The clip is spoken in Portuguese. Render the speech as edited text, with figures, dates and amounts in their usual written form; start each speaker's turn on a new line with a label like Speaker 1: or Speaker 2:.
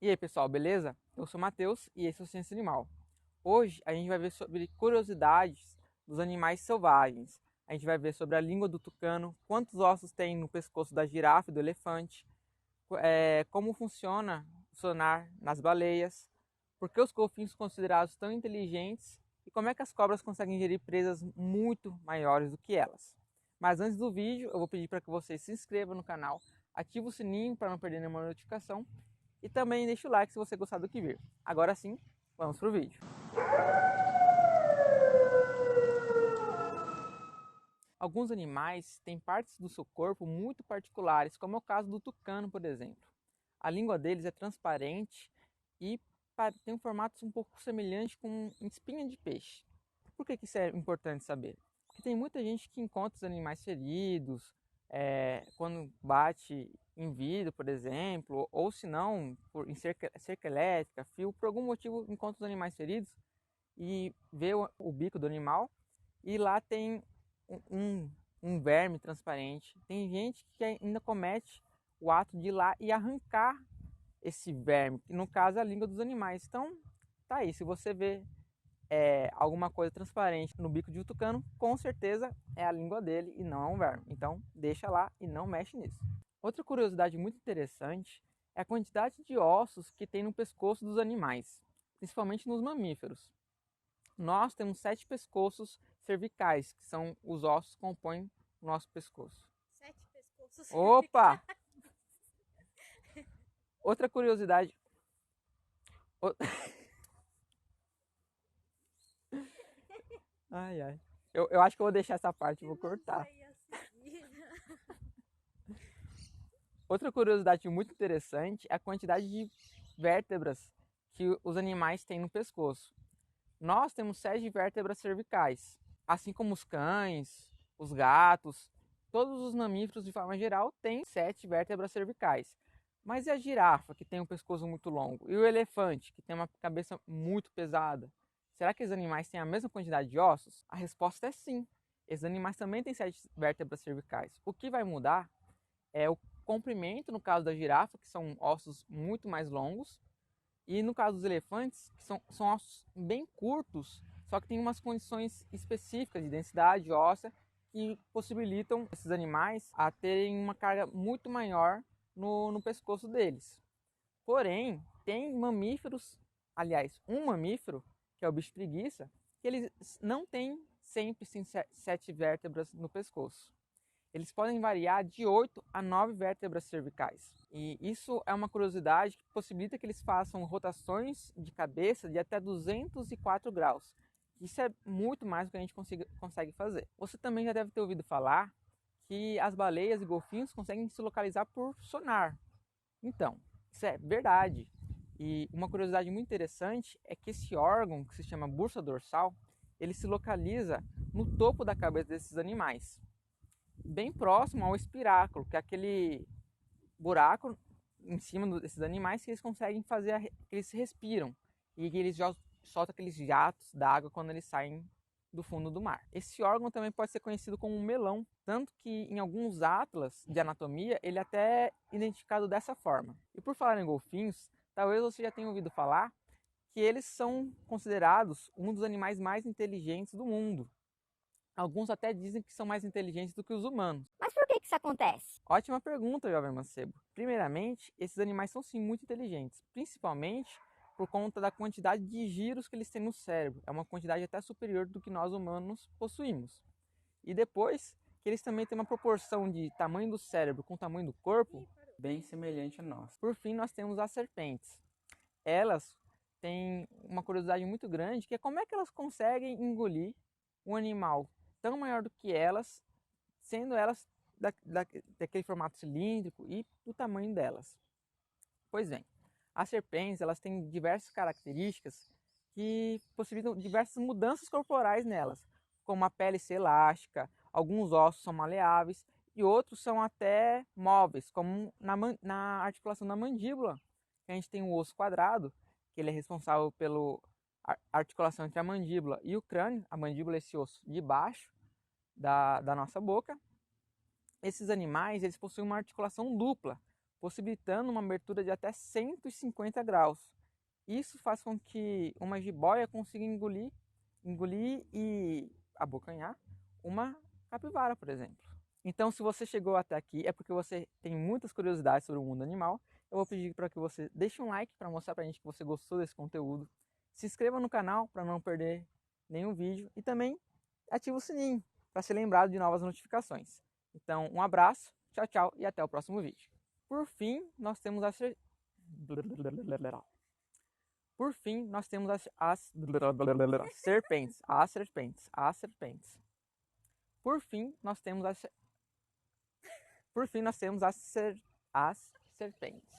Speaker 1: E aí pessoal, beleza? Eu sou o Matheus e esse é o Ciência Animal. Hoje a gente vai ver sobre curiosidades dos animais selvagens. A gente vai ver sobre a língua do tucano, quantos ossos tem no pescoço da girafa e do elefante, como funciona o sonar nas baleias, por que os golfinhos são considerados tão inteligentes e como é que as cobras conseguem gerir presas muito maiores do que elas. Mas antes do vídeo, eu vou pedir para que vocês se inscrevam no canal, ative o sininho para não perder nenhuma notificação e também deixe o like se você gostar do que vir. Agora sim, vamos pro vídeo. Alguns animais têm partes do seu corpo muito particulares, como é o caso do tucano, por exemplo. A língua deles é transparente e tem um formato um pouco semelhante com espinha de peixe. Por que isso é importante saber? Porque tem muita gente que encontra os animais feridos, quando bate em vidro, por exemplo, ou se não, em cerca elétrica, fio, por algum motivo encontra os animais feridos e vê o bico do animal e lá tem um, um verme transparente. Tem gente que ainda comete o ato de ir lá e arrancar esse verme, que no caso é a língua dos animais. Então, tá aí, se você vê alguma coisa transparente no bico de um tucano, com certeza é a língua dele e não é um verme. Então, deixa lá e não mexe nisso. Outra curiosidade muito interessante é a quantidade de ossos que tem no pescoço dos animais, principalmente nos mamíferos. Nós temos 7 pescoços cervicais, que são os ossos que compõem o nosso pescoço.
Speaker 2: 7 pescoços
Speaker 1: Opa!
Speaker 2: cervicais.
Speaker 1: Outra curiosidade. Ai, ai. Eu acho que eu vou deixar essa parte,
Speaker 2: Eu
Speaker 1: vou
Speaker 2: não
Speaker 1: cortar.
Speaker 2: sei a seguir.
Speaker 1: Outra curiosidade muito interessante é a quantidade de vértebras que os animais têm no pescoço. Nós temos 7 vértebras cervicais, assim como os cães, os gatos, todos os mamíferos de forma geral têm 7 vértebras cervicais. Mas e a girafa, que tem um pescoço muito longo? E o elefante, que tem uma cabeça muito pesada? Será que os animais têm a mesma quantidade de ossos? A resposta é sim. Esses animais também têm 7 vértebras cervicais. O que vai mudar é o comprimento, no caso da girafa, que são ossos muito mais longos, e no caso dos elefantes, que são ossos bem curtos, só que tem umas condições específicas de densidade óssea que possibilitam esses animais a terem uma carga muito maior no pescoço deles. Porém, tem mamíferos, aliás, um mamífero, que é o bicho preguiça, que eles não tem sempre 7 vértebras no pescoço. Eles podem variar de 8 a 9 vértebras cervicais. E isso é uma curiosidade que possibilita que eles façam rotações de cabeça de até 204 graus. Isso é muito mais do que a gente consegue fazer. Você também já deve ter ouvido falar que as baleias e golfinhos conseguem se localizar por sonar. Então, isso é verdade. E uma curiosidade muito interessante é que esse órgão, que se chama bursa dorsal, ele se localiza no topo da cabeça desses animais, bem próximo ao espiráculo, que é aquele buraco em cima desses animais que eles conseguem fazer, que eles respiram e que eles soltam aqueles jatos d'água quando eles saem do fundo do mar. Esse órgão também pode ser conhecido como um melão, tanto que em alguns atlas de anatomia ele é até identificado dessa forma. E por falar em golfinhos, talvez você já tenha ouvido falar que eles são considerados um dos animais mais inteligentes do mundo. Alguns até dizem que são mais inteligentes do que os humanos.
Speaker 2: Mas por que isso acontece?
Speaker 1: Ótima pergunta, jovem mancebo. Primeiramente, esses animais são sim muito inteligentes, principalmente por conta da quantidade de giros que eles têm no cérebro. É uma quantidade até superior do que nós humanos possuímos. E depois, que eles também têm uma proporção de tamanho do cérebro com o tamanho do corpo bem semelhante a nós. Por fim, nós temos as serpentes. Elas têm uma curiosidade muito grande, que é como é que elas conseguem engolir um animal tão maior do que elas, sendo elas daquele formato cilíndrico e do tamanho delas. Pois bem, as serpentes elas têm diversas características que possibilitam diversas mudanças corporais nelas, como a pele ser elástica, alguns ossos são maleáveis e outros são até móveis, como na articulação da mandíbula, que a gente tem o osso quadrado, que ele é responsável pela articulação entre a mandíbula e o crânio. A mandíbula é esse osso de baixo da nossa boca. Esses animais eles possuem uma articulação dupla, possibilitando uma abertura de até 150 graus. Isso faz com que uma jiboia consiga engolir e abocanhar uma capivara, por exemplo. Então, se você chegou até aqui, é porque você tem muitas curiosidades sobre o mundo animal. Eu vou pedir para que você deixe um like para mostrar para a gente que você gostou desse conteúdo. Se inscreva no canal para não perder nenhum vídeo e também ative o sininho para ser lembrado de novas notificações. Então, um abraço, tchau, tchau e até o próximo vídeo. Por fim, nós temos as serpentes. Por fim, nós temos as serpentes.